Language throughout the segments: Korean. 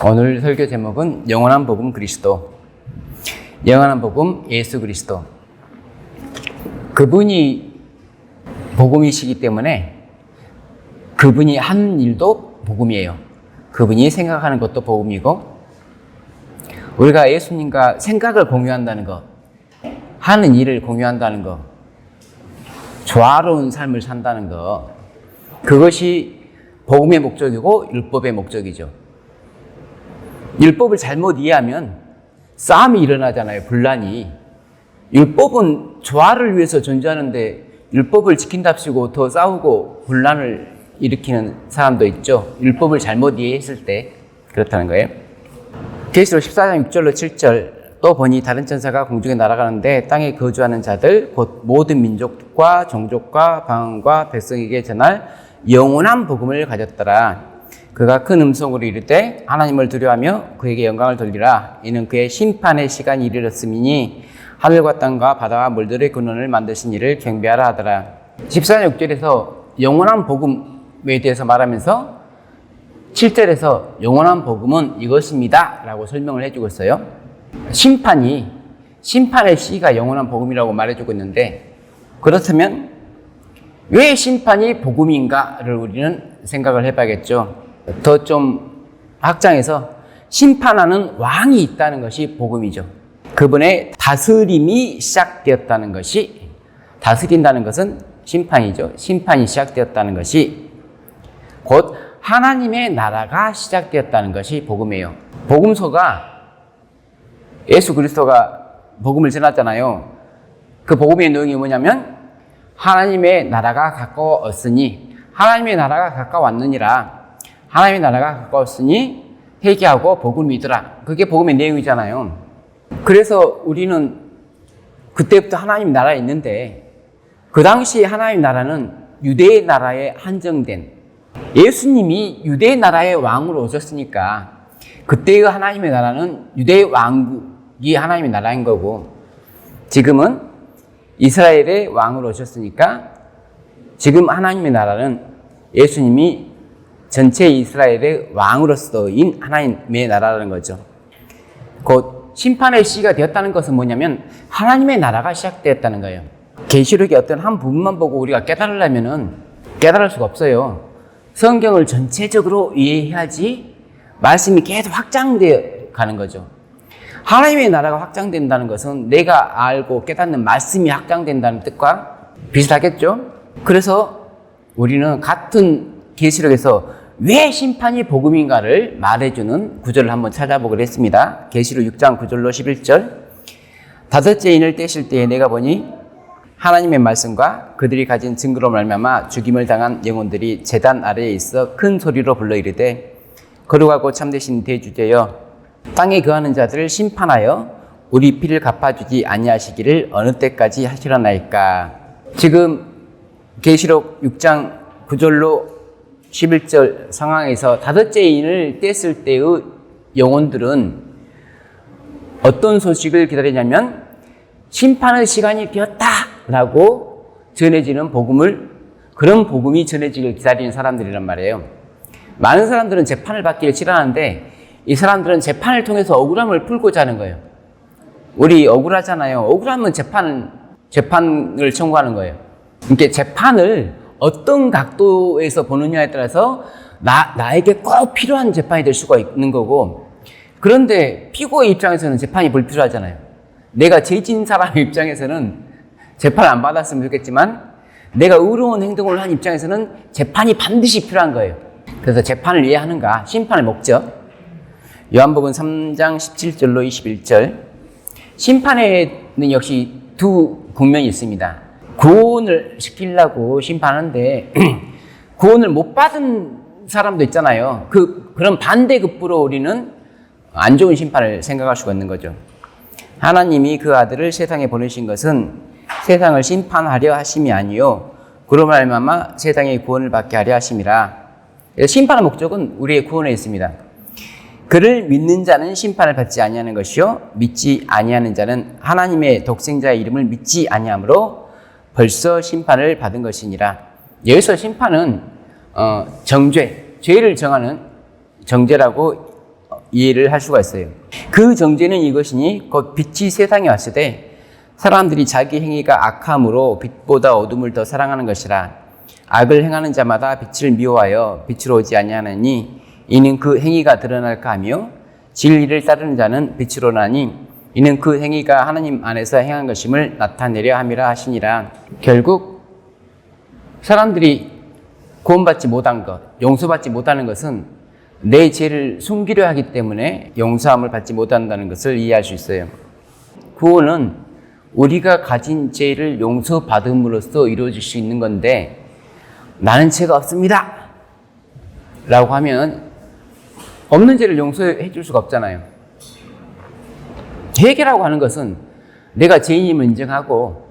오늘 설교 제목은 영원한 복음 그리스도. 영원한 복음 예수 그리스도. 그분이 복음이시기 때문에 그분이 하는 일도 복음이에요. 그분이 생각하는 것도 복음이고, 우리가 예수님과 생각을 공유한다는 것, 하는 일을 공유한다는 것, 조화로운 삶을 산다는 것, 그것이 복음의 목적이고 율법의 목적이죠. 율법을 잘못 이해하면 싸움이 일어나잖아요. 분란이. 율법은 조화를 위해서 존재하는데 율법을 지킨답시고 더 싸우고 분란을 일으키는 사람도 있죠. 율법을 잘못 이해했을 때 그렇다는 거예요. 계시록 14장 6절로 7절, 또 보니 다른 천사가 공중에 날아가는데 땅에 거주하는 자들 곧 모든 민족과 종족과 방언과 백성에게 전할 영원한 복음을 가졌더라. 그가 큰 음성으로 이르되 하나님을 두려워하며 그에게 영광을 돌리라. 이는 그의 심판의 시간이 이르렀음이니 하늘과 땅과 바다와 물들의 근원을 만드신 이를 경배하라 하더라. 14장 6절에서 영원한 복음에 대해서 말하면서 7절에서 영원한 복음은 이것입니다 라고 설명을 해주고 있어요. 심판의 시가 영원한 복음이라고 말해주고 있는데, 그렇다면 왜 심판이 복음인가를 우리는 생각을 해봐야겠죠. 더 좀 확장해서 심판하는 왕이 있다는 것이 복음이죠. 그분의 다스림이 시작되었다는 것이, 다스린다는 것은 심판이죠. 심판이 시작되었다는 것이 곧 하나님의 나라가 시작되었다는 것이 복음이에요. 복음서가, 예수 그리스도가 복음을 전하잖아요. 그 복음의 내용이 뭐냐면 하나님의 나라가 가까웠으니, 하나님의 나라가 가까웠느니라. 하나님의 나라가 가까웠으니 회개하고 복음을 믿으라. 그게 복음의 내용이잖아요. 그래서 우리는 그때부터 하나님 나라에 있는데, 그 당시 하나님 나라는 유대의 나라에 한정된, 예수님이 유대의 나라의 왕으로 오셨으니까 그때의 하나님의 나라는 유대의 왕국이 하나님의 나라인 거고, 지금은 이스라엘의 왕으로 오셨으니까 지금 하나님의 나라는 예수님이 전체 이스라엘의 왕으로서인 하나님의 나라라는 거죠. 곧 심판의 시가 되었다는 것은 뭐냐면 하나님의 나라가 시작되었다는 거예요. 계시록의 어떤 한 부분만 보고 우리가 깨달으려면은 깨달을 수가 없어요. 성경을 전체적으로 이해해야지 말씀이 계속 확장되어 가는 거죠. 하나님의 나라가 확장된다는 것은 내가 알고 깨닫는 말씀이 확장된다는 뜻과 비슷하겠죠. 그래서 우리는 같은 계시록에서 왜 심판이 복음인가를 말해주는 구절을 한번 찾아보기로 했습니다. 계시록 6장 9절로 11절. 다섯째 인을 떼실 때에 내가 보니 하나님의 말씀과 그들이 가진 증거로 말미암아 죽임을 당한 영혼들이 제단 아래에 있어 큰 소리로 불러 이르되 거룩하고 참되신 대주제여, 땅에 거하는 자들을 심판하여 우리 피를 갚아주지 아니하시기를 어느 때까지 하시려나이까. 지금 계시록 6장 9절로 11절 상황에서 다섯째 인을 뗐을 때의 영혼들은 어떤 소식을 기다리냐면 심판의 시간이 되었다라고 전해지는 복음을, 그런 복음이 전해지길 기다리는 사람들이란 말이에요. 많은 사람들은 재판을 받기를 싫어하는데 이 사람들은 재판을 통해서 억울함을 풀고자 하는 거예요. 우리 억울하잖아요. 억울하면 재판을 청구하는 거예요. 그러니까 재판을 어떤 각도에서 보느냐에 따라서 나에게 꼭 필요한 재판이 될 수가 있는 거고, 그런데 피고의 입장에서는 재판이 불필요하잖아요. 내가 죄진 사람의 입장에서는 재판 안 받았으면 좋겠지만 내가 의로운 행동을 한 입장에서는 재판이 반드시 필요한 거예요. 그래서 재판을 왜 하는가? 심판의 목적. 요한복음 3장 17절로 21절. 심판에는 역시 두 국면이 있습니다. 구원을 시키려고 심판하는데 구원을 못 받은 사람도 있잖아요. 그런 반대급부로 우리는 안 좋은 심판을 생각할 수가 있는 거죠. 하나님이 그 아들을 세상에 보내신 것은 세상을 심판하려 하심이 아니요 그로 말미암아 세상의 구원을 받게 하려 하심이라. 심판의 목적은 우리의 구원에 있습니다. 그를 믿는 자는 심판을 받지 아니하는 것이요 믿지 아니하는 자는 하나님의 독생자의 이름을 믿지 아니하므로 벌써 심판을 받은 것이니라. 여기서 심판은 정죄, 죄를 정하는 정죄라고 이해를 할 수가 있어요. 그 정죄는 이것이니 곧 빛이 세상에 왔을 때 사람들이 자기 행위가 악함으로 빛보다 어둠을 더 사랑하는 것이라. 악을 행하는 자마다 빛을 미워하여 빛으로 오지 아니하느니 이는 그 행위가 드러날까 하며 진리를 따르는 자는 빛으로 나니 이는 그 행위가 하나님 안에서 행한 것임을 나타내려 함이라 하시니라. 결국 사람들이 구원받지 못한 것, 용서받지 못하는 것은 내 죄를 숨기려 하기 때문에 용서함을 받지 못한다는 것을 이해할 수 있어요. 구원은 우리가 가진 죄를 용서받음으로써 이루어질 수 있는 건데, 나는 죄가 없습니다 라고 하면 없는 죄를 용서해 줄 수가 없잖아요. 회개라고 하는 것은 내가 죄인임을 인정하고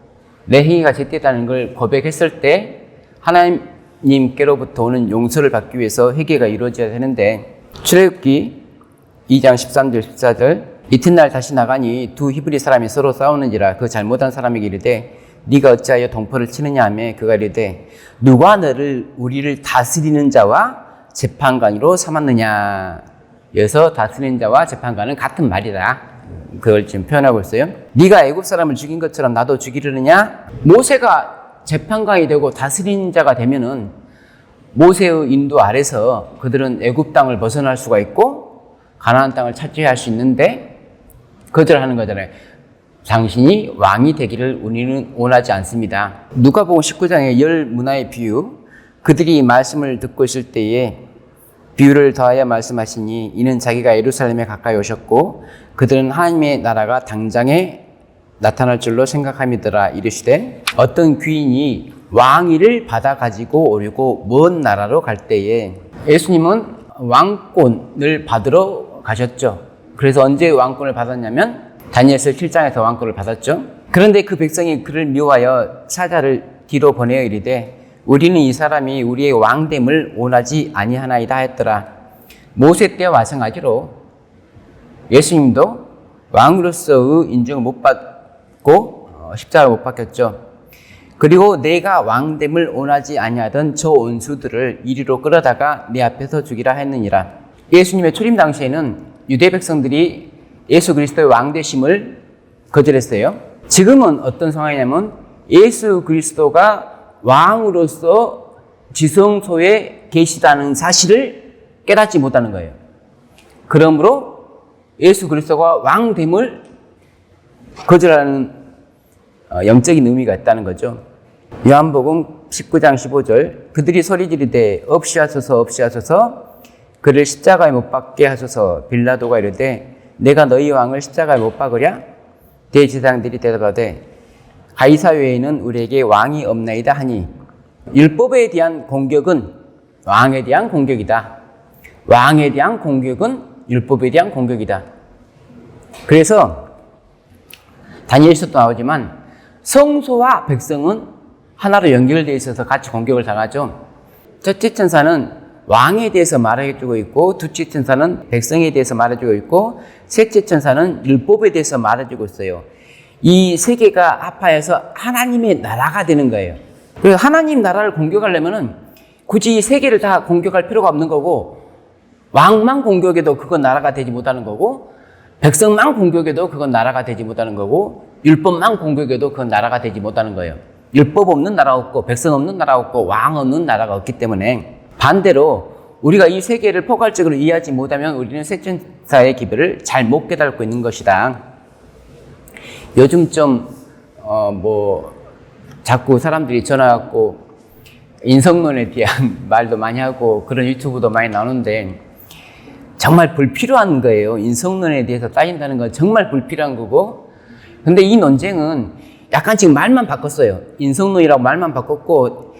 내 행위가 죄되다는 걸 고백했을 때 하나님께로부터 오는 용서를 받기 위해서 회개가 이루어져야 되는데, 출애굽기 2장 13절 14절 이튿날 다시 나가니 두 히브리 사람이 서로 싸우는지라 그 잘못한 사람에게 이르되 네가 어찌하여 동포를 치느냐 하며 그가 이르되 누가 너를 우리를 다스리는 자와 재판관으로 삼았느냐. 여기서 다스리는 자와 재판관은 같은 말이다. 그걸 지금 표현하고 있어요. 네가 애굽 사람을 죽인 것처럼 나도 죽이려느냐. 모세가 재판관이 되고 다스리는 자가 되면은 모세의 인도 아래서 그들은 애굽 땅을 벗어날 수가 있고 가나안 땅을 차지할 수 있는데 거절하는 거잖아요. 당신이 왕이 되기를 우리는 원하지 않습니다. 누가복음 19장의 열 문화의 비유, 그들이 말씀을 듣고 있을 때에 비유를 더하여 말씀하시니 이는 자기가 예루살렘에 가까이 오셨고 그들은 하나님의 나라가 당장에 나타날 줄로 생각함이더라. 이르시되 어떤 귀인이 왕위를 받아 가지고 오려고 먼 나라로 갈 때에, 예수님은 왕권을 받으러 가셨죠. 그래서 언제 왕권을 받았냐면 다니엘서 7장에서 왕권을 받았죠. 그런데 그 백성이 그를 미워하여 사자를 뒤로 보내어 이르되 우리는 이 사람이 우리의 왕됨을 원하지 아니하나이다 했더라. 모세 때와 마찬가지로 예수님도 왕으로서의 인정을 못 받고 십자가를 못 박혔죠. 그리고 내가 왕됨을 원하지 아니하던 저 원수들을 이리로 끌어다가 내 앞에서 죽이라 했느니라. 예수님의 초림 당시에는 유대 백성들이 예수 그리스도의 왕되심을 거절했어요. 지금은 어떤 상황이냐면 예수 그리스도가 왕으로서 지성소에 계시다는 사실을 깨닫지 못하는 거예요. 그러므로 예수 그리스도가 왕됨을 거절하는 영적인 의미가 있다는 거죠. 요한복음 19장 15절 그들이 소리 지르되 없이하소서 없이하소서 그를 십자가에 못 박게 하소서. 빌라도가 이르되 내가 너희 왕을 십자가에 못 박으랴? 대제사장들이 대답하되 가이사 외에는 우리에게 왕이 없나이다 하니, 율법에 대한 공격은 왕에 대한 공격이다. 왕에 대한 공격은 율법에 대한 공격이다. 그래서 다니엘서도 나오지만 성소와 백성은 하나로 연결되어 있어서 같이 공격을 당하죠. 첫째 천사는 왕에 대해서 말해주고 있고, 둘째 천사는 백성에 대해서 말해주고 있고, 셋째 천사는 율법에 대해서 말해주고 있어요. 이 세 개가 합하여서 하나님의 나라가 되는 거예요. 그래서 하나님 나라를 공격하려면은 굳이 이 세 개를 다 공격할 필요가 없는 거고, 왕만 공격해도 그건 나라가 되지 못하는 거고, 백성만 공격해도 그건 나라가 되지 못하는 거고, 율법만 공격해도 그건 나라가 되지 못하는 거예요. 율법 없는 나라 없고, 백성 없는 나라 없고, 왕 없는 나라가 없기 때문에, 반대로 우리가 이 세계를 포괄적으로 이해하지 못하면 우리는 세 천사의 기별을 잘 못 깨닫고 있는 것이다. 요즘 좀 자꾸 사람들이 전화 갖고 인성론에 대한 말도 많이 하고 그런 유튜브도 많이 나오는데 정말 불필요한 거예요. 인성론에 대해서 따진다는 건 정말 불필요한 거고, 근데 이 논쟁은 약간 지금 말만 바꿨어요. 인성론이라고 말만 바꿨고,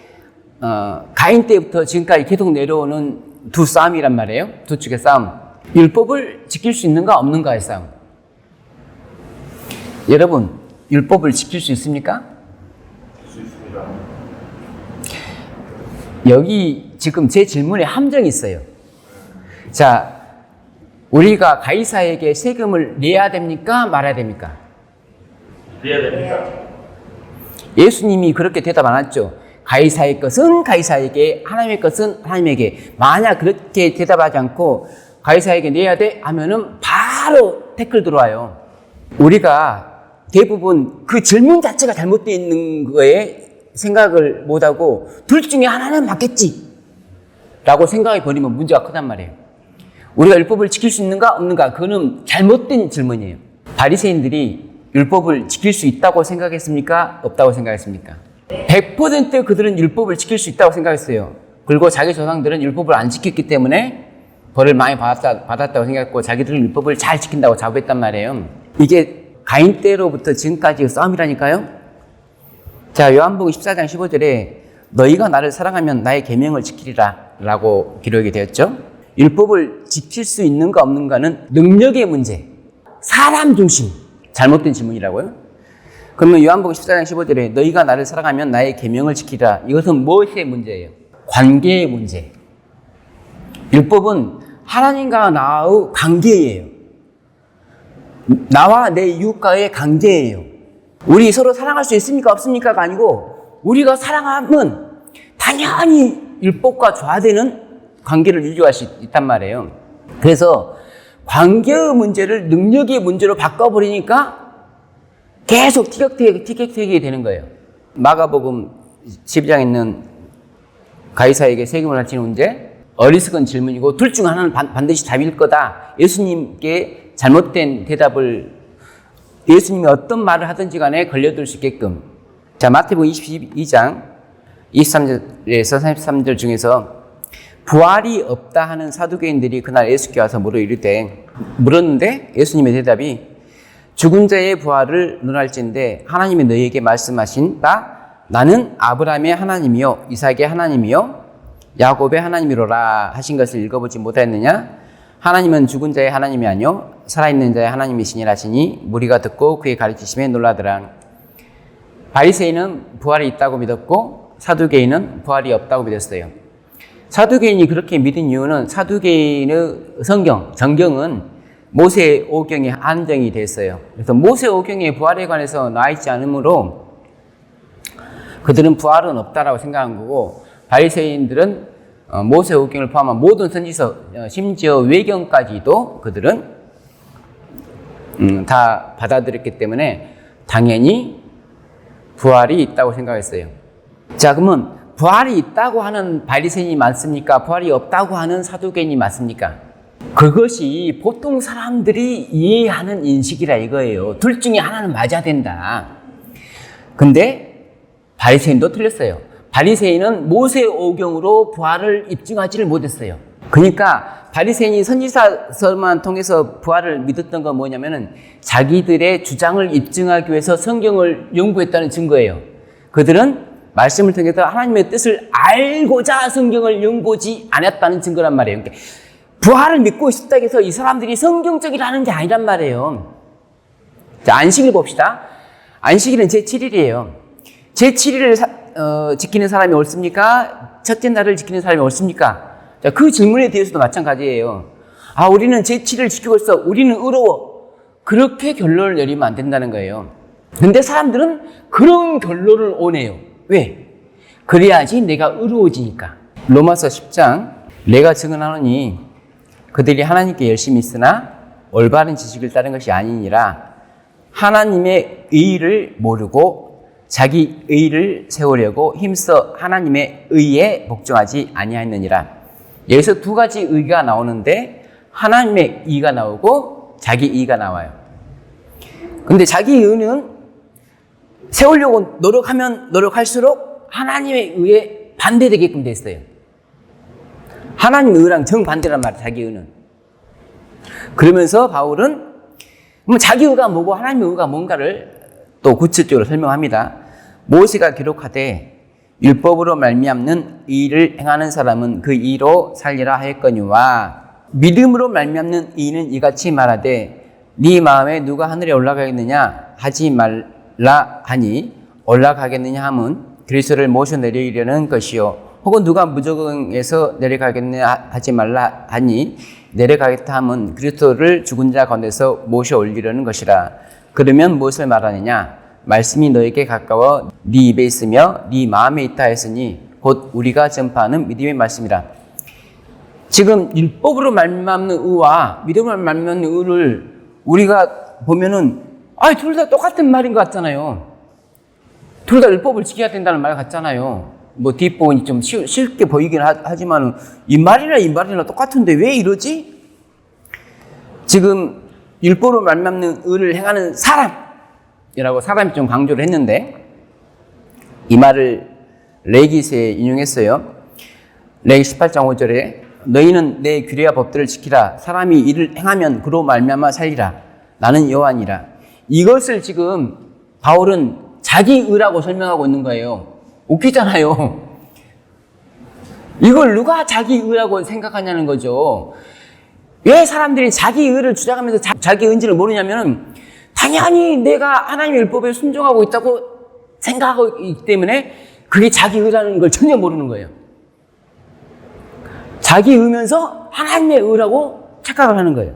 가인 때부터 지금까지 계속 내려오는 두 싸움이란 말이에요. 두 축의 싸움. 율법을 지킬 수 있는가 없는가의 싸움. 여러분, 율법을 지킬 수 있습니까? 수 있습니다. 여기 지금 제 질문에 함정이 있어요. 자, 우리가 가이사에게 세금을 내야 됩니까? 말아야 됩니까? 내야 됩니다. 예수님이 그렇게 대답 안 했죠. 가이사의 것은 가이사에게, 하나님의 것은 하나님에게. 만약 그렇게 대답하지 않고 가이사에게 내야 돼 하면은 바로 태클 들어와요. 우리가 대부분 그 질문 자체가 잘못되어 있는 거에 생각을 못하고 둘 중에 하나는 맞겠지 라고 생각해 버리면 문제가 크단 말이에요. 우리가 율법을 지킬 수 있는가 없는가, 그거는 잘못된 질문이에요. 바리새인들이 율법을 지킬 수 있다고 생각했습니까? 없다고 생각했습니까? 100% 그들은 율법을 지킬 수 있다고 생각했어요. 그리고 자기 조상들은 율법을 안 지켰기 때문에 벌을 많이 받았다고 생각했고, 자기들은 율법을 잘 지킨다고 자부했단 말이에요. 이게 가인 때로부터 지금까지의 싸움이라니까요. 자, 요한복음 14장 15절에 너희가 나를 사랑하면 나의 계명을 지키리라 라고 기록이 되었죠. 율법을 지킬 수 있는가 없는가는 능력의 문제, 사람 중심, 잘못된 질문이라고요. 그러면 요한복음 14장 15절에 너희가 나를 사랑하면 나의 계명을 지키라, 이것은 무엇의 문제예요? 관계의 문제. 율법은 하나님과 나의 관계예요. 나와 내 이웃과의 관계예요. 우리 서로 사랑할 수 있습니까 없습니까가 아니고, 우리가 사랑하면 당연히 율법과 조화되는 관계를 유지할 수 있단 말이에요. 그래서 관계의 문제를 능력의 문제로 바꿔버리니까 계속 티격태격이 되는 거예요. 마가복음 12장에 있는 가이사에게 세금을 바치는 문제, 어리석은 질문이고 둘 중 하나는 반드시 답일 거다. 예수님께 잘못된 대답을, 예수님이 어떤 말을 하든지 간에 걸려들 수 있게끔. 자, 마태복음 22장 23절에서 33절 중에서 부활이 없다 하는 사두개인들이 그날 예수께 와서 물었는데 예수님의 대답이 죽은 자의 부활을 논할진대 하나님이 너희에게 말씀하신 바 나는 아브라함의 하나님이요 이삭의 하나님이요 야곱의 하나님이로라 하신 것을 읽어보지 못하였느냐? 하나님은 죽은 자의 하나님이 아니요 살아있는 자의 하나님이시니라 하시니 무리가 듣고 그의 가르치심에 놀라더라. 바리새인은 부활이 있다고 믿었고 사두개인은 부활이 없다고 믿었어요. 사두개인이 그렇게 믿은 이유는 사두개인의 정경은 모세 오경에 한정이 됐어요. 그래서 모세 오경의 부활에 관해서 나와 있지 않으므로 그들은 부활은 없다라고 생각한 거고, 바리새인들은 모세 오경을 포함한 모든 선지서, 심지어 외경까지도 그들은 다 받아들였기 때문에 당연히 부활이 있다고 생각했어요. 자, 그러면 부활이 있다고 하는 바리새인이 많습니까? 부활이 없다고 하는 사두개인이 많습니까? 그것이 보통 사람들이 이해하는 인식이라 이거예요. 둘 중에 하나는 맞아야 된다. 근데 바리새인도 틀렸어요. 바리새인은 모세 오경으로 부활을 입증하지를 못했어요. 그러니까 바리새인이 선지서만 통해서 부활을 믿었던 건 뭐냐면은 자기들의 주장을 입증하기 위해서 성경을 연구했다는 증거예요. 그들은 말씀을 통해서 하나님의 뜻을 알고자 성경을 연구하지 않았다는 증거란 말이에요. 그러니까 부활을 믿고 있었다고 해서 이 사람들이 성경적이라는 게 아니란 말이에요. 자, 안식일 봅시다. 안식일은 제7일이에요. 제7일을 지키는 사람이 옳습니까? 첫째 날을 지키는 사람이 옳습니까? 자, 그 질문에 대해서도 마찬가지예요. 아, 우리는 제7일을 지키고 있어. 우리는 의로워. 그렇게 결론을 내리면 안 된다는 거예요. 근데 사람들은 그런 결론을 원해요. 왜? 그래야지 내가 의로워지니까. 로마서 10장 내가 증언하노니 그들이 하나님께 열심히 있으나 올바른 지식을 따른 것이 아니니라. 하나님의 의를 모르고 자기 의를 세우려고 힘써 하나님의 의에 복종하지 아니하였느니라. 여기서 두 가지 의가 나오는데 하나님의 의가 나오고 자기 의가 나와요. 근데 자기 의는 세우려고 노력하면 노력할수록 하나님의 의에 반대되게끔 돼 있어요. 하나님의 의랑 정반대란 말이에요, 자기 의는. 그러면서 바울은 자기 의가 뭐고 하나님의 의가 뭔가를 또 구체적으로 설명합니다. 모세가 기록하되 율법으로 말미암는 의를 행하는 사람은 그 의로 살리라 하였거니와 믿음으로 말미암는 의는 이같이 말하되 네 마음에 누가 하늘에 올라가겠느냐 하지 말라 하니 올라가겠느냐 함은 그리스도를 모셔 내리려는 것이요 혹은 누가 무저공에서 내려가겠느냐 하지 말라 하니 내려가겠다 함은 그리스도를 죽은 자 가운데서 모셔 올리려는 것이라. 그러면 무엇을 말하느냐? 말씀이 너에게 가까워 네 입에 있으며 네 마음에 있다 했으니 곧 우리가 전파하는 믿음의 말씀이라. 지금 율법으로 말미암는 의와 믿음으로 말미암는 의를 우리가 보면은 둘 다 똑같은 말인 것 같잖아요. 둘 다 율법을 지켜야 된다는 말 같잖아요. 뭐 뒷부분이 좀 쉽게 보이긴 하지만 이 말이나 똑같은데 왜 이러지? 지금 율법으로 말미암는 의를 행하는 사람이라고 사람이 좀 강조를 했는데 이 말을 레위기서에 인용했어요. 레위기 18장 5절에 너희는 내 규례와 법들을 지키라. 사람이 이를 행하면 그로 말미암아 살리라. 나는 여호와니라. 이것을 지금 바울은 자기 의라고 설명하고 있는 거예요. 웃기잖아요. 이걸 누가 자기 의라고 생각하냐는 거죠. 왜 사람들이 자기 의를 주장하면서 자기 의인지를 모르냐면 당연히 내가 하나님의 율법에 순종하고 있다고 생각하고 있기 때문에 그게 자기 의라는 걸 전혀 모르는 거예요. 자기 의면서 하나님의 의라고 착각을 하는 거예요.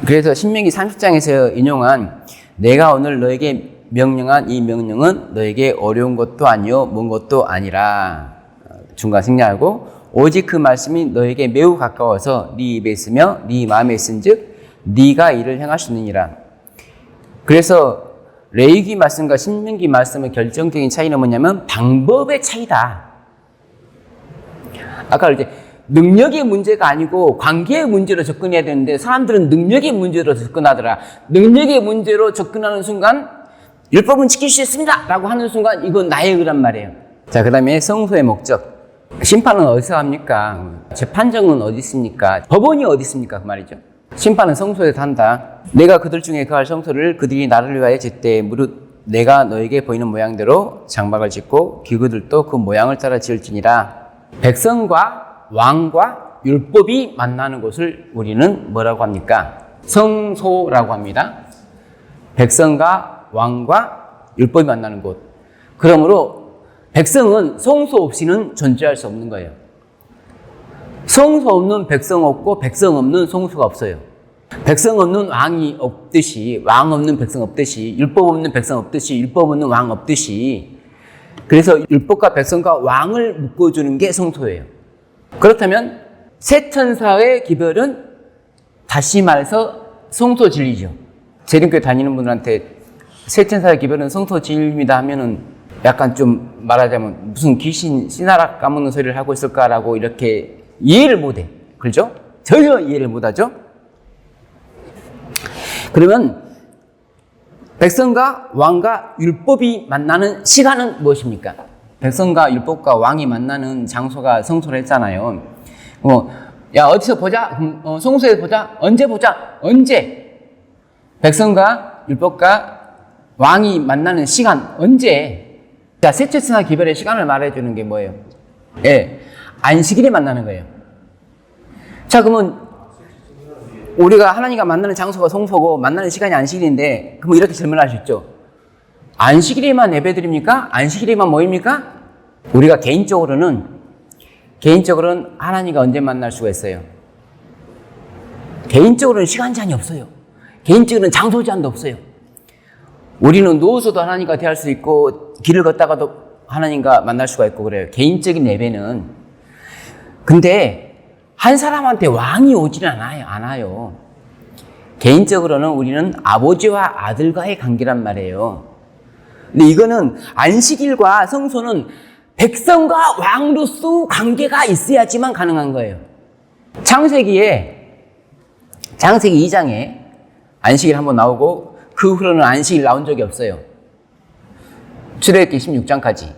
그래서 신명기 30장에서 인용한 내가 오늘 너에게 명령한 이 명령은 너에게 어려운 것도 아니요 먼 것도 아니라 중간 생략하고 오직 그 말씀이 너에게 매우 가까워서 네 입에 있으며 네 마음에 있은즉 네가 이를 행할 수 있느니라. 그래서 레위기 말씀과 신명기 말씀의 결정적인 차이는 뭐냐면 방법의 차이다. 아까 이제 능력의 문제가 아니고 관계의 문제로 접근해야 되는데 사람들은 능력의 문제로 접근하더라. 능력의 문제로 접근하는 순간 율법은 지킬 수 있습니다 라고 하는 순간 이건 나의 의란 말이에요. 자, 그 다음에 성소의 목적. 심판은 어디서 합니까? 재판정은 어디 있습니까? 법원이 어디 있습니까? 그 말이죠. 심판은 성소에서 한다. 내가 그들 중에 거할 성소를 그들이 나를 위하여 짓되 무릇 내가 너에게 보이는 모양대로 장막을 짓고 기구들도 그 모양을 따라 지을지니라. 백성과 왕과 율법이 만나는 곳을 우리는 뭐라고 합니까? 성소라고 합니다. 백성과 왕과 율법이 만나는 곳. 그러므로 백성은 성소 없이는 존재할 수 없는 거예요. 성소 없는 백성 없고 백성 없는 성소가 없어요. 백성 없는 왕이 없듯이 왕 없는 백성 없듯이 율법 없는 백성 없듯이 율법 없는 왕 없듯이 그래서 율법과 백성과 왕을 묶어주는 게 성소예요. 그렇다면 세 천사의 기별은 다시 말해서 성소 진리죠. 재림교회 다니는 분들한테 세 천사의 기별은 성소 진리입니다 하면은 약간 좀 말하자면 무슨 귀신 씨나락 까먹는 소리를 하고 있을까라고 이렇게 이해를 못해. 그렇죠? 전혀 이해를 못하죠? 그러면 백성과 왕과 율법이 만나는 시간은 무엇입니까? 백성과 율법과 왕이 만나는 장소가 성소를 했잖아요. 야, 어디서 보자? 성소에서 보자? 언제 보자? 언제? 백성과 율법과 왕이 만나는 시간, 언제? 자, 셋째 천사 기별의 시간을 말해주는 게 뭐예요? 예, 안식일에 만나는 거예요. 자, 그러면 우리가 하나님과 만나는 장소가 성소고 만나는 시간이 안식일인데 그럼 이렇게 질문할 수 있죠. 안식일에만 예배드립니까? 안식일에만 모입니까? 우리가 개인적으로는 하나님과 언제 만날 수가 있어요? 개인적으로는 시간 제한이 없어요. 개인적으로는 장소 제한도 없어요. 우리는 누워서도 하나님과 대할 수 있고 길을 걷다가도 하나님과 만날 수가 있고 그래요. 개인적인 예배는. 근데 한 사람한테 왕이 오지는 않아요. 개인적으로는 우리는 아버지와 아들과의 관계란 말이에요. 근데 이거는 안식일과 성소는 백성과 왕으로서 관계가 있어야지만 가능한 거예요. 창세기 2장에 안식일 한번 나오고 그 후로는 안식일 나온 적이 없어요. 출애굽기 16장까지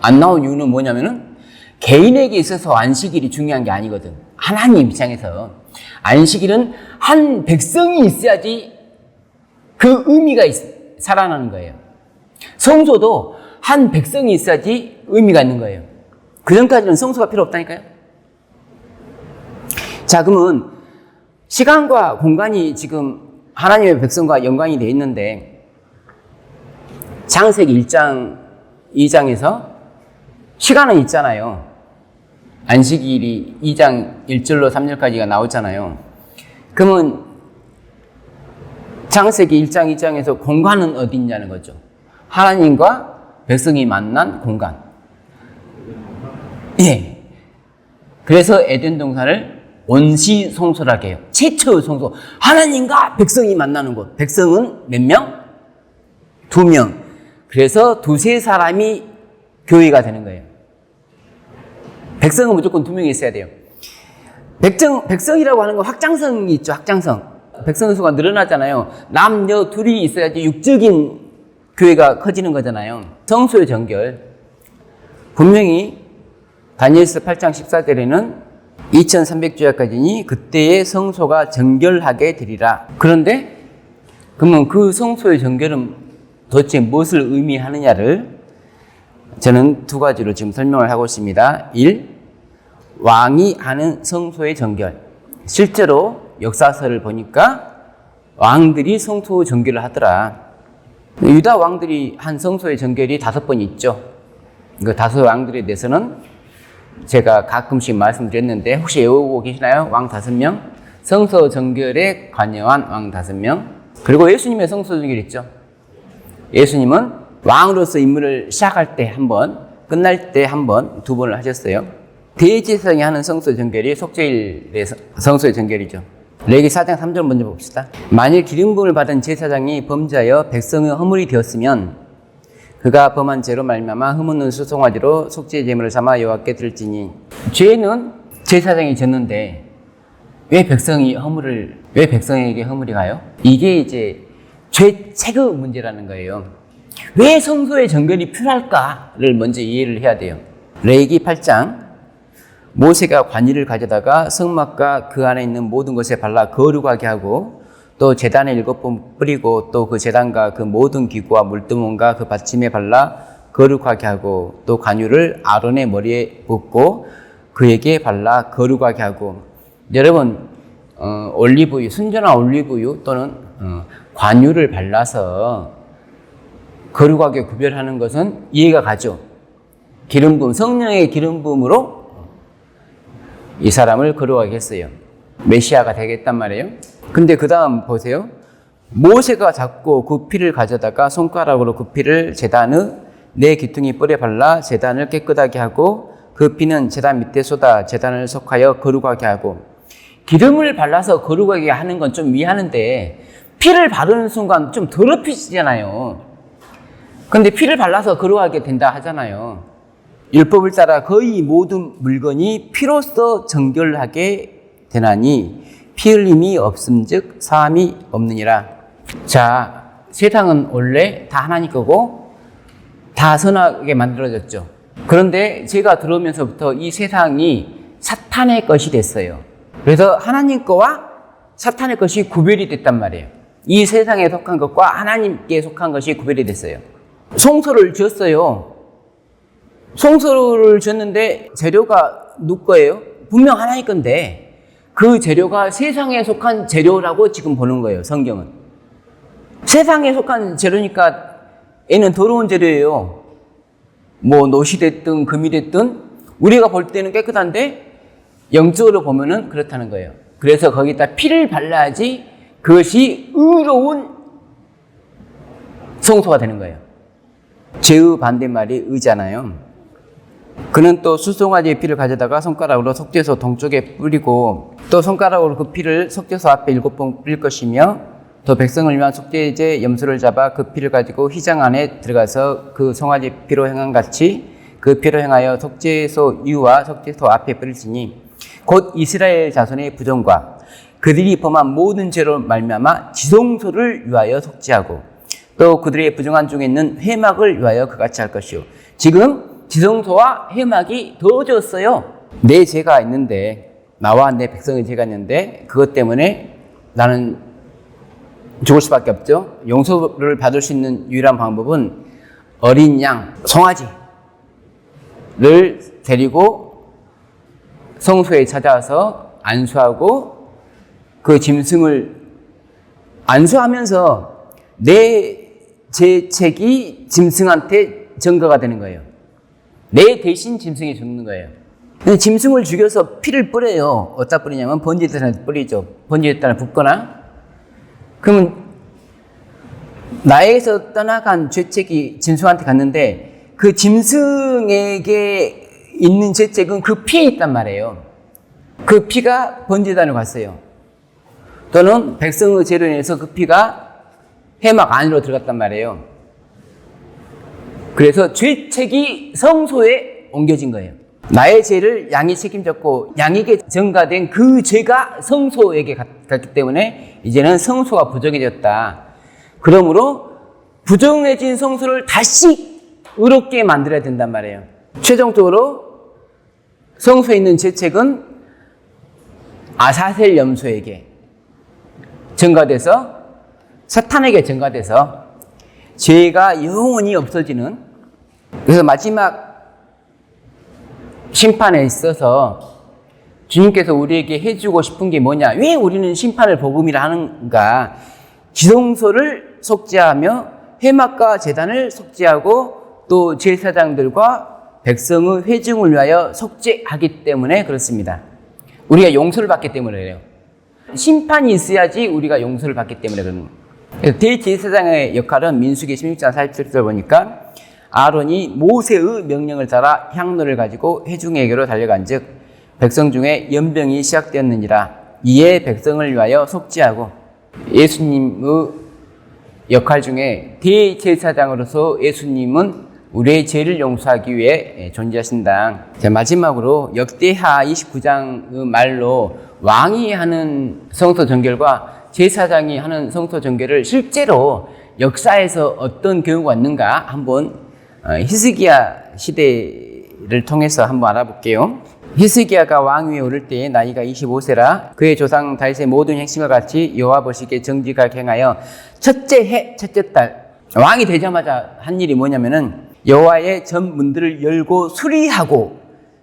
안 나온 이유는 뭐냐면은 개인에게 있어서 안식일이 중요한 게 아니거든. 하나님 입장에서 안식일은 한 백성이 있어야지 그 의미가 살아나는 거예요. 성소도 한 백성이 있어야지 의미가 있는 거예요. 그 전까지는 성소가 필요 없다니까요. 자, 그러면 시간과 공간이 지금 하나님의 백성과 연관이 되어 있는데 창세기 1장, 2장에서 시간은 있잖아요. 안식일이 2장 1절로 3절까지가 나오잖아요. 그러면 창세기 1장, 2장에서 공간은 어디 있냐는 거죠. 하나님과 백성이 만난 공간. 예. 그래서 에덴 동산을 원시성소라고 해요. 최초의 성소. 하나님과 백성이 만나는 곳. 백성은 몇 명? 2명. 그래서 두세 사람이 교회가 되는 거예요. 백성은 무조건 2명이 있어야 돼요. 백성이라고 하는 건 확장성이 있죠. 확장성. 백성의 수가 늘어나잖아요. 남녀 둘이 있어야지 육적인 교회가 커지는 거잖아요. 성소의 정결. 분명히 다니엘서 8장 14절에는 2300주야까지니 그때의 성소가 정결하게 되리라. 그런데 그러면 그 성소의 정결은 도대체 무엇을 의미하느냐를 저는 2가지로 지금 설명을 하고 있습니다. 1. 왕이 하는 성소의 정결. 실제로 역사서를 보니까 왕들이 성소 정결을 하더라. 유다 왕들이 한 성소의 정결이 5번 있죠. 그 5 왕들에 대해서는 제가 가끔씩 말씀드렸는데 혹시 외우고 계시나요? 왕 5명, 성소 정결에 관여한 왕 5명, 그리고 예수님의 성소 정결 있죠. 예수님은 왕으로서 임무를 시작할 때 한 번, 끝날 때 한 번, 2번을 하셨어요. 대제사장이 하는 성소 정결이 속죄일의 성소의 정결이죠. 레위기 4장 3절 먼저 봅시다. 만일 기름부음을 받은 제사장이 범죄하여 백성의 허물이 되었으면 그가 범한 죄로 말미암아 흠없는 수송아지로 속죄의 제물을 삼아 여호와께 드릴지니. 죄는 제사장이 졌는데 왜 백성에게 허물이 가요? 이게 이제 죄 체급 문제라는 거예요. 왜 성소의 정결이 필요할까를 먼저 이해를 해야 돼요. 레위기 8장 모세가 관이를 가져다가 성막과 그 안에 있는 모든 것에 발라 거룩하게 하고 또 제단에 7번 뿌리고 또 그 제단과 그 모든 기구와 물두멍과 그 받침에 발라 거룩하게 하고 또 관유를 아론의 머리에 붓고 그에게 발라 거룩하게 하고. 여러분 올리브유, 순전한 올리브유 또는 관유를 발라서 거룩하게 구별하는 것은 이해가 가죠. 기름 부음, 성령의 기름 부음으로 이 사람을 거룩하게 했어요. 메시아가 되겠단 말이에요. 근데 그 다음 보세요. 모세가 잡고 그 피를 가져다가 손가락으로 그 피를 제단의 네 귀퉁이 뿔에 발라 제단을 깨끗하게 하고 그 피는 제단 밑에 쏟아 제단을 속하여 거룩하게 하고. 기름을 발라서 거룩하게 하는 건 좀 이해하는데 피를 바르는 순간 좀 더럽히시잖아요. 근데 피를 발라서 거룩하게 된다 하잖아요. 율법을 따라 거의 모든 물건이 피로써 정결하게 되나니 피 흘림이 없음즉 사함이 없느니라. 자, 세상은 원래 다 하나님 거고 다 선하게 만들어졌죠. 그런데 제가 들어오면서부터 이 세상이 사탄의 것이 됐어요. 그래서 하나님 거와 사탄의 것이 구별이 됐단 말이에요. 이 세상에 속한 것과 하나님께 속한 것이 구별이 됐어요. 성소를 지었어요. 성소를 지었는데 재료가 누구 거예요? 분명 하나님 건데 그 재료가 세상에 속한 재료라고 지금 보는 거예요. 성경은. 세상에 속한 재료니까 얘는 더러운 재료예요. 뭐 노시 됐든 금이 됐든 우리가 볼 때는 깨끗한데 영적으로 보면은 그렇다는 거예요. 그래서 거기다 피를 발라야지 그것이 의로운 성소가 되는 거예요. 죄의 반대말이 의잖아요. 그는 또 수송아지의 피를 가져다가 손가락으로 속죄소 동쪽에 뿌리고 또 손가락으로 그 피를 속죄소 앞에 7번 뿌릴 것이며 또 백성을 위한 속죄제 염소를 잡아 그 피를 가지고 휘장 안에 들어가서 그 송아지 피로 행한 같이 그 피로 행하여 속죄소 위와 속죄소 앞에 뿌릴지니 곧 이스라엘 자손의 부정과 그들이 범한 모든 죄로 말미암아 지성소를 위하여 속죄하고 또 그들의 부정한 중에 있는 회막을 위하여 그같이 할 것이요. 지금 지성소와 회막이 더워졌어요. 내 죄가 있는데, 나와 내 백성의 죄가 있는데 그것 때문에 나는 죽을 수밖에 없죠. 용서를 받을 수 있는 유일한 방법은 어린 양, 송아지를 데리고 성소에 찾아와서 안수하고 그 짐승을 안수하면서 내 죄책이 짐승한테 전가가 되는 거예요. 내 대신 짐승이 죽는 거예요. 근데 짐승을 죽여서 피를 뿌려요. 어디다 뿌리냐면 번제단에 뿌리죠. 번제단을 붓거나. 그러면 나에게서 떠나간 죄책이 짐승한테 갔는데 그 짐승에게 있는 죄책은 그 피에 있단 말이에요. 그 피가 번제단으로 갔어요. 또는 백성의 죄로 인해서 그 피가 회막 안으로 들어갔단 말이에요. 그래서 죄책이 성소에 옮겨진 거예요. 나의 죄를 양이 책임졌고 양에게 전가된 그 죄가 성소에게 갔기 때문에 이제는 성소가 부정해졌다. 그러므로 부정해진 성소를 다시 의롭게 만들어야 된단 말이에요. 최종적으로 성소에 있는 죄책은 아사셀 염소에게 전가돼서 사탄에게 전가돼서 죄가 영원히 없어지는, 그래서 마지막 심판에 있어서 주님께서 우리에게 해주고 싶은 게 뭐냐? 왜 우리는 심판을 복음이라 하는가? 지성소를 속죄하며 회막과 제단을 속죄하고 또 제사장들과 백성의 회중을 위하여 속죄하기 때문에 그렇습니다. 우리가 용서를 받기 때문에 그래요. 심판이 있어야지 우리가 용서를 받기 때문에 그런 거예요. 대제사장의 역할은 민수기 16장 47절 보니까 아론이 모세의 명령을 따라 향로를 가지고 회중에게로 달려간즉 백성 중에 연병이 시작되었느니라. 이에 백성을 위하여 속죄하고, 예수님의 역할 중에 대제사장으로서 예수님은 우리의 죄를 용서하기 위해 존재하신다. 자, 마지막으로 역대하 29장의 말로 왕이 하는 성소 정결과 제사장이 하는 성소 정결을 실제로 역사에서 어떤 경우가 있는가 한번 히스기야 시대를 통해서 한번 알아볼게요. 히스기야가 왕위에 오를 때에 나이가 25세라 그의 조상 다윗의 모든 행실과 같이 여호와 보시기에 정직하게 행하여 첫째 해 첫째 달, 왕이 되자마자 한 일이 뭐냐면은 여호와의 전 문들을 열고 수리하고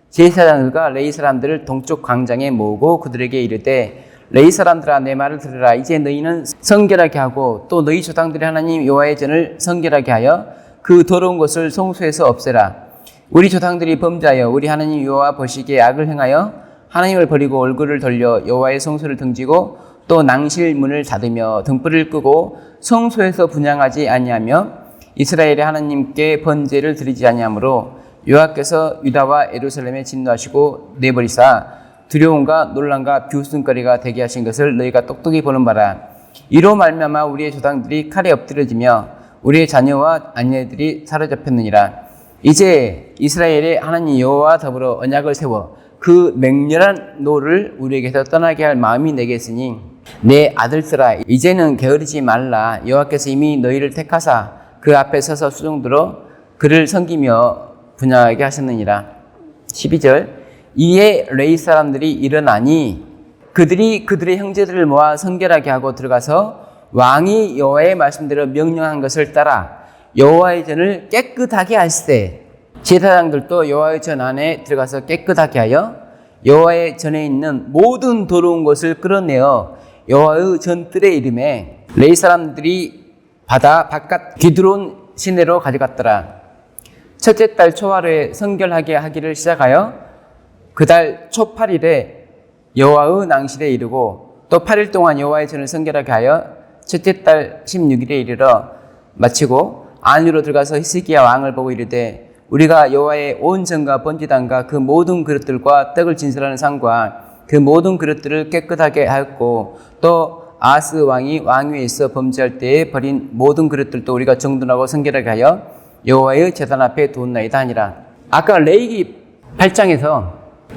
제사장들과 레위 사람들을 동쪽 광장에 모으고 그들에게 이르되 레위 사람들아 내 말을 들으라. 이제 너희는 성결하게 하고 또 너희 조상들의 하나님 여호와의 전을 성결하게 하여 그 더러운 것을 성소에서 없애라. 우리 조상들이 범죄하여 우리 하나님 여호와 보시기에 악을 행하여 하나님을 버리고 얼굴을 돌려 여호와의 성소를 등지고 또 낭실 문을 닫으며 등불을 끄고 성소에서 분향하지 아니하며 이스라엘의 하나님께 번제를 드리지 아니하므로 여호와께서 유다와 예루살렘에 진노하시고 내버리사 두려움과 논란과 비웃음거리가 되게 하신 것을 너희가 똑똑히 보는 바라. 이로 말미암아 우리의 조상들이 칼에 엎드려지며 우리의 자녀와 아내들이 사로잡혔느니라. 이제 이스라엘의 하나님 여호와와 더불어 언약을 세워 그 맹렬한 노를 우리에게서 떠나게 할 마음이 내게 있으니 내 아들들아 이제는 게으르지 말라. 여호와께서 이미 너희를 택하사 그 앞에 서서 수종들어 그를 섬기며 분양하게 하셨느니라. 12절 이에 레위 사람들이 일어나니 그들이 그들의 형제들을 모아 성결하게 하고 들어가서 왕이 여호와의 말씀대로 명령한 것을 따라 여호와의 전을 깨끗하게 할세. 제사장들도 여호와의 전 안에 들어가서 깨끗하게 하여 여호와의 전에 있는 모든 더러운 것을 끌어내어 여호와의 전뜰에 이름에 레위 사람들이 바다 바깥 기드론 시내로 가져갔더라. 첫째 달 초하루에 성결하게 하기를 시작하여 그 달 초 8일에 여호와의 낭실에 이르고 또 8일 동안 여호와의 전을 성결하게 하여 첫째 달 16일에 이르러 마치고 안으로 들어가서 히스기야 왕을 보고 이르되 우리가 여호와의 온 전과 번제단과 그 모든 그릇들과 떡을 진설하는 상과 그 모든 그릇들을 깨끗하게 하였고 또 아하스 왕이 왕위에 있어 범죄할 때에 버린 모든 그릇들도 우리가 정돈하고 성결하게 하여 여호와의 제단 앞에 두었나이다 하니라. 아까 레위기 8장에서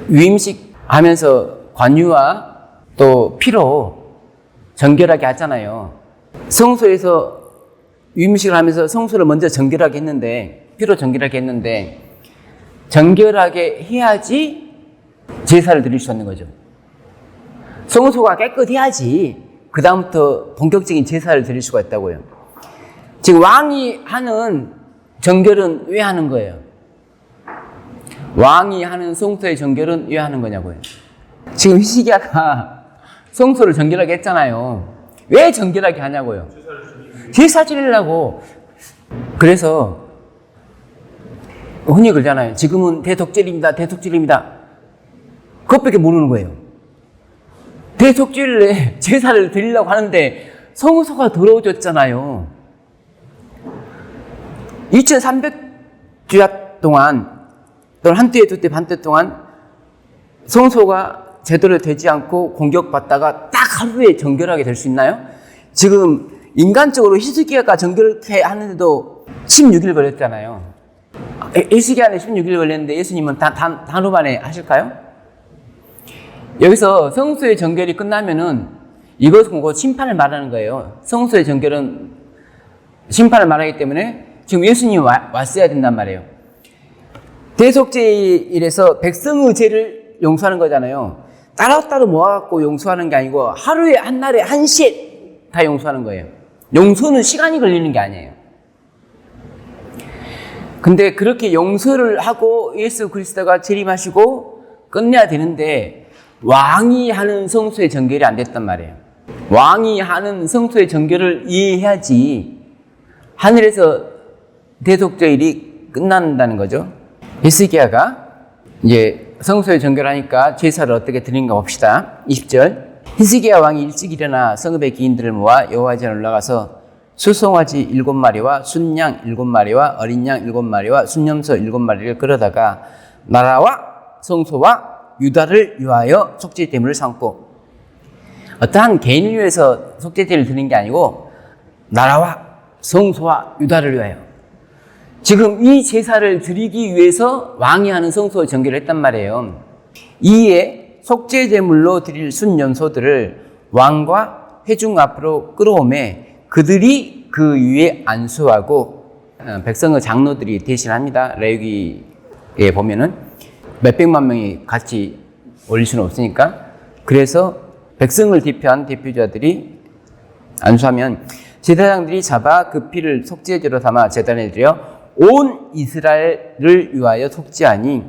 위임식 하면서 관유와 또 피로 정결하게 하잖아요. 성소에서 위임식을 하면서 성소를 먼저 정결하게 했는데, 피로 정결하게 했는데, 정결하게 해야지 제사를 드릴 수 있는 거죠. 성소가 깨끗해야지 그 다음부터 본격적인 제사를 드릴 수가 있다고요. 지금 왕이 하는 정결은 왜 하는 거예요? 왕이 하는 성소의 정결은 왜 하는 거냐고요. 지금 히스기야가 성소를 정결하게 했잖아요. 왜 정결하게 하냐고요. 제사 지내려고. 그래서 흔히 그러잖아요. 지금은 대속죄일입니다. 대속죄일입니다. 그것밖에 모르는 거예요. 대속죄일에 제사를 드리려고 하는데 성소가 더러워졌잖아요. 2300주야 동안 또는 한때 두때 반때 동안 성소가 제대로 되지 않고 공격받다가 딱 하루에 정결하게 될 수 있나요? 지금 인간적으로 히스기야가 정결케 하는데도 16일 걸렸잖아요. 히스기야는 16일 걸렸는데 예수님은 하루 만에 하실까요? 여기서 성소의 정결이 끝나면은 이것은 곧 심판을 말하는 거예요. 성소의 정결은 심판을 말하기 때문에 지금 예수님이 왔어야 된단 말이에요. 대속죄일에서 백성의 죄를 용서하는 거잖아요. 따로따로 모아갖고 용서하는 게 아니고 하루에 한 날에 한 시에 다 용서하는 거예요. 용서는 시간이 걸리는 게 아니에요. 근데 그렇게 용서를 하고 예수 그리스도가 재림하시고 끝내야 되는데 왕이 하는 성소의 정결이 안 됐단 말이에요. 왕이 하는 성소의 정결을 이해해야지 하늘에서 대속죄일이 끝난다는 거죠. 히스기야가 이제 성소의 정결하니까 제사를 어떻게 드리는가 봅시다. 20절. 히스기야 왕이 일찍 일어나 성읍의 기인들을 모아 여호와 전에 올라가서 수송아지 7마리와 순양 7마리와 어린 양 7마리와 순염소 7마리를 끌어다가 나라와 성소와 유다를 위하여 속죄제물을 삼고, 어떠한 개인을 위해서 속죄제를 드리는 게 아니고 나라와 성소와 유다를 위하여, 지금 이 제사를 드리기 위해서 왕이 하는 성소 정결을 했단 말이에요. 이에 속죄제물로 드릴 순염소들을 왕과 회중 앞으로 끌어오매 그들이 그 위에 안수하고, 백성의 장로들이 대신합니다. 레위기에 보면은 몇백만 명이 같이 올릴 수는 없으니까. 그래서 백성을 대표한 대표자들이 안수하면 제사장들이 잡아 그 피를 속죄제로 삼아 제단에 드려 온 이스라엘을 위하여 속죄하니,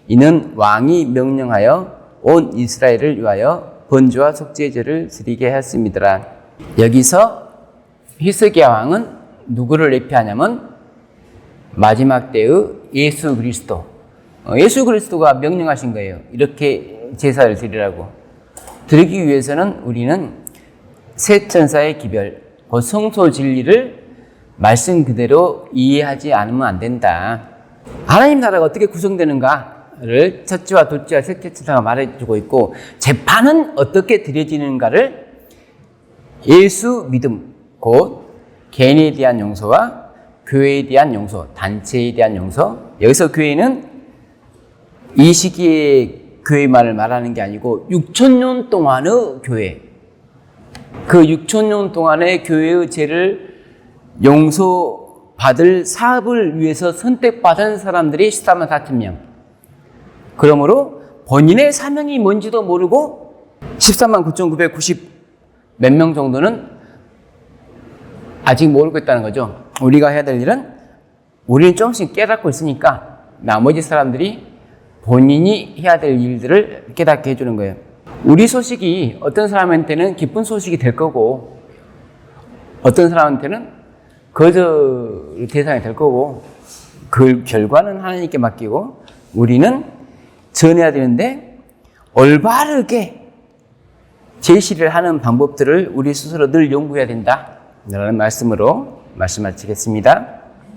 이는 왕이 명령하여 온 이스라엘을 위하여 번제와 속죄제를 드리게 하였습니다. 여기서 히스기야 왕은 누구를 예표하냐면 마지막 때의 예수 그리스도. 예수 그리스도가 명령하신 거예요. 이렇게 제사를 드리라고. 드리기 위해서는 우리는 새 천사의 기별, 그 성소 진리를 말씀 그대로 이해하지 않으면 안 된다. 하나님 나라가 어떻게 구성되는가를 첫째와 둘째와 셋째 천사가 말해주고 있고, 재판은 어떻게 드려지는가를 예수 믿음, 곧 개인에 대한 용서와 교회에 대한 용서, 단체에 대한 용서. 여기서 교회는 이 시기의 교회만을 말하는 게 아니고 6,000년 동안의 교회, 그 6,000년 동안의 교회의 죄를 용서받을 사업을 위해서 선택받은 사람들이 14만 4천 명. 그러므로 본인의 사명이 뭔지도 모르고 14만 9,990 몇 명 정도는 아직 모르고 있다는 거죠. 우리가 해야 될 일은, 우리는 조금씩 깨닫고 있으니까 나머지 사람들이 본인이 해야 될 일들을 깨닫게 해주는 거예요. 우리 소식이 어떤 사람한테는 기쁜 소식이 될 거고, 어떤 사람한테는 거절 대상이 될 거고, 그 결과는 하나님께 맡기고, 우리는 전해야 되는데 올바르게 제시를 하는 방법들을 우리 스스로 늘 연구해야 된다 라는 말씀으로 말씀 마치겠습니다.